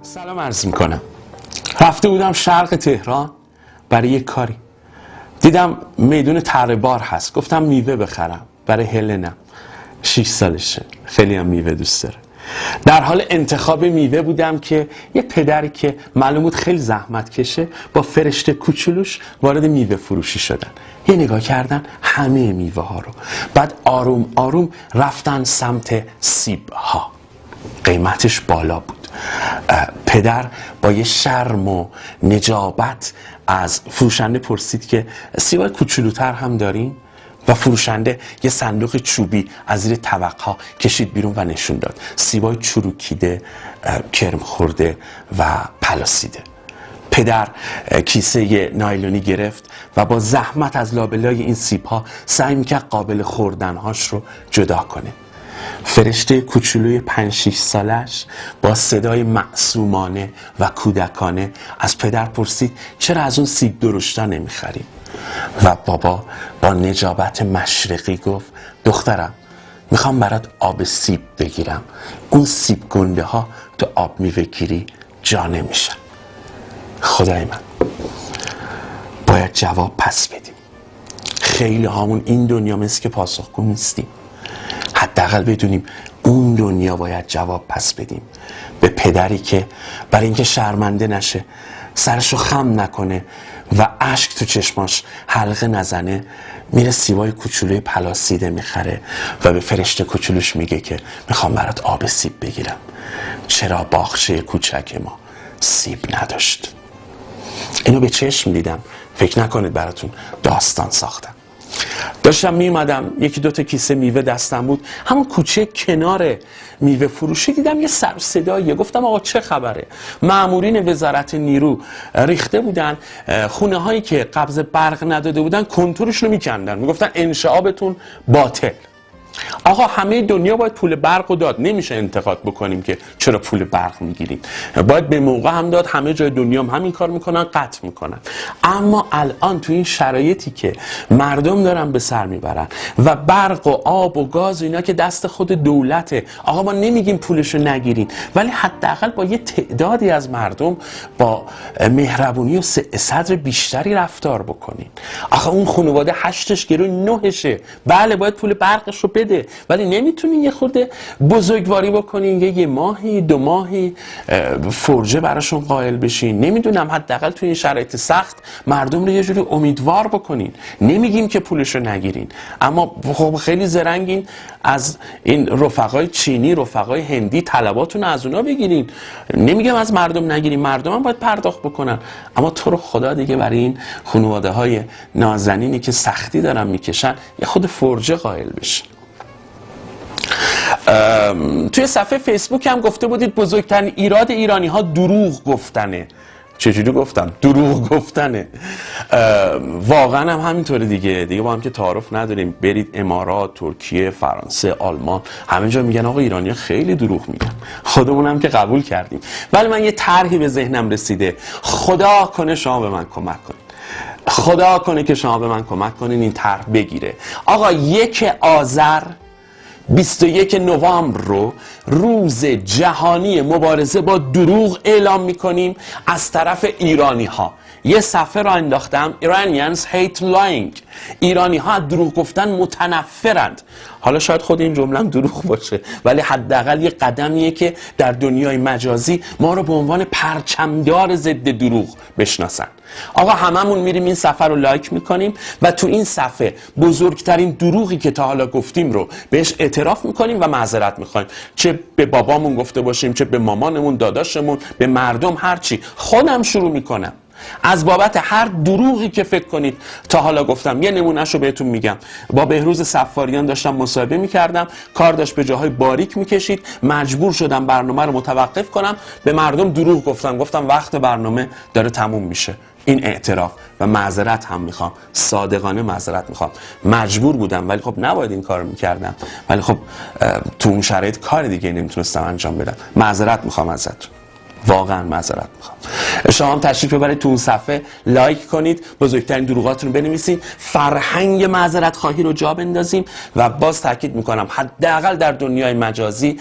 سلام عرض میکنم. رفته بودم شرق تهران برای یک کاری. دیدم میدون تره بار هست. گفتم میوه بخرم برای هلنم، 6 سالشه، خیلی هم میوه دوست داره. در حال انتخاب میوه بودم که یه پدری که معلوم بود خیلی زحمت کشه با فرشته کوچولوش وارد میوه فروشی شدن. یه نگاه کردن همه میوه ها رو، بعد آروم آروم رفتن سمت سیب ها. قیمتش بالا بود. پدر با یه شرم و نجابت از فروشنده پرسید که سیبای کوچولوتر هم دارین؟ و فروشنده یه صندوق چوبی از زیر طبق‌ها کشید بیرون و نشون داد. سیبای چروکیده، کرم خورده و پلاسیده. پدر کیسه نایلونی گرفت و با زحمت از لابلای این سیب‌ها سعی می‌کرد قابل خوردن‌هاش رو جدا کنه. فرشته کوچولوی 5-6 سالش با صدای معصومانه و کودکانه از پدر پرسید چرا از اون سیب درشتا نمیخریم؟ و بابا با نجابت مشرقی گفت دخترم، میخوام برات آب سیب بگیرم. اون سیب گنده ها تو آب میوه‌گیری جا نمیشن. خدای من، باید جواب پس بدیم. خیلی هامون این دنیا مثل که پاسخگو نیستیم. حداقل بدونیم اون دنیا باید جواب پس بدیم به پدری که برای اینکه شرمنده نشه، سرشو خم نکنه و اشک تو چشماش حلقه نزنه، میره سیبای کوچولوی پلاسیده میخره و به فرشته کوچولوش میگه که میخوام برات آب سیب بگیرم. چرا باغچه کوچک ما سیب نداشت؟ اینو به چشم دیدم، فکر نکنید براتون داستان ساختم. داشتم میومدم، 1-2 کیسه میوه دستم بود، همون کوچه کنار میوه فروشی دیدم یه سر صداییه. گفتم آقا چه خبره؟ مامورین وزارت نیرو ریخته بودن خونه هایی که قبض برق نداده بودن کنتورش رو میکندن، میگفتن انشعابتون باطل. آقا همه دنیا باید پول برق رو داد، نمیشه انتقاد بکنیم که چرا پول برق میگیریم. باید به موقع هم داد. همه جای دنیا هم همین کار میکنن، قطع میکنن. اما الان تو این شرایطی که مردم دارن به سر میبرن و برق و آب و گاز و اینا که دست خود دولته، آقا ما نمیگیم پولشو نگیرین، ولی حداقل با یه تعدادی از مردم با مهربونی و صدر بیشتری رفتار بکنین. آقا اون خانواده 8 گرون 9شه، بله باید پول برقش رو بده، ولی نمیتونین یه خورده بزرگواری بکنین، یه ماهی 2 ماهی فرجه براشون قائل بشین. نمیدونم، حداقل توی این شرایط سخت مردم رو یه جوری امیدوار بکنین. نمیگیم که پولشو نگیرین، اما خب خیلی زرنگین از این رفقای چینی، رفقای هندی، طلباتون از اونا بگیرین. نمیگم از مردم نگیرین، مردم هم باید پرداخت بکنن، اما تو رو خدا دیگه برای این خانواده های نازنینی که سختی دارن میکشن یه خود فرجه قائل بشین. توی صفحه فیسبوک هم گفته بودید بزرگترین ایراد ایرانی ها دروغ گفتنه. چجوری گفتم؟ دروغ گفتنه. واقعا هم همینطوره دیگه با هم که تعارف نداریم. برید امارات، ترکیه، فرانسه، آلمان، همه جا میگن آقا ایرانی ها خیلی دروغ میگن. خودمون هم که قبول کردیم. ولی من یه طرحی به ذهنم رسیده، خدا کنه شما به من کمک کنید. خدا کنه که شما به من کمک کنین این طرح بگیره. آقا 1 آذر 21 نوامبر رو روز جهانی مبارزه با دروغ اعلام میکنیم از طرف ایرانی ها. یه صفحه را انداختم Iranians hate lying. ایرانی ها از دروغ گفتن متنفرند. حالا شاید خود این جمله هم دروغ باشه، ولی حداقل یه قدمیه که در دنیای مجازی ما رو به عنوان پرچمدار ضد دروغ بشناسن. آقا هممون میریم این صفحه رو لایک میکنیم و تو این صفحه بزرگترین دروغی که تا حالا گفتیم رو بهش اعتراف میکنیم و معذرت میخوایم. چه به بابامون گفته باشیم، چه به مامانمون، داداشمون، به مردم، هرچی. خودم شروع میکنم از بابت هر دروغی که فکر کنید تا حالا گفتم. یه نمونهشو بهتون میگم. با بهروز صفاریان داشتم مصاحبه میکردم، کار داشت به جاهای باریک میکشید، مجبور شدم برنامه رو متوقف کنم. به مردم دروغ گفتم وقت برنامه داره تموم میشه. این اعتراف و معذرت هم میخوام، صادقانه معذرت میخوام. مجبور بودم، ولی خب نباید این کارو میکردم، ولی خب تو اون شرایط کار دیگه نمیتونستم انجام بدم. معذرت میخوام ازتون. واقعا معذرت میخوام. شما هم تشریف ببرید تو اون صفحه، لایک کنید، بزرگترین دروغاتون رو بنویسین، فرهنگ معذرت خواهی رو جا بندازیم و باز تاکید میکنم حداقل در دنیای مجازی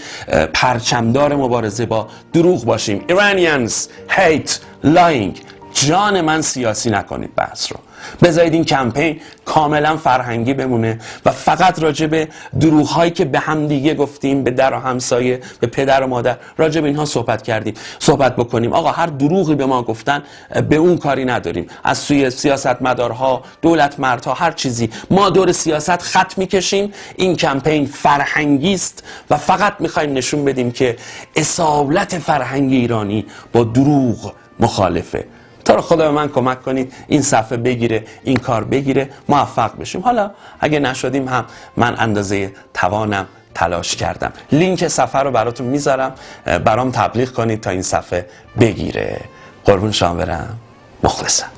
پرچمدار مبارزه با دروغ باشیم. Iranians hate lying. جان من سیاسی نکنید بحث رو، بذارید این کمپین کاملا فرهنگی بمونه و فقط راجع به دروغ هایی که به هم دیگه گفتیم، به در و همسایه، به پدر و مادر، راجع به اینها صحبت بکنیم. آقا هر دروغی به ما گفتن به اون کاری نداریم، از سوی سیاستمدارها، دولت مردها، هر چیزی. ما دور سیاست خط میکشیم. این کمپین فرهنگی است و فقط میخوایم نشون بدیم که اصالت فرهنگ ایرانی با دروغ مخالفه. تا خدا به من کمک کنید این صفحه بگیره، این کار بگیره، موفق بشیم. حالا اگه نشدیم هم من اندازه توانم تلاش کردم. لینک صفحه رو براتون میذارم، برام تبلیغ کنید تا این صفحه بگیره. قربون شما برم. مخلصم.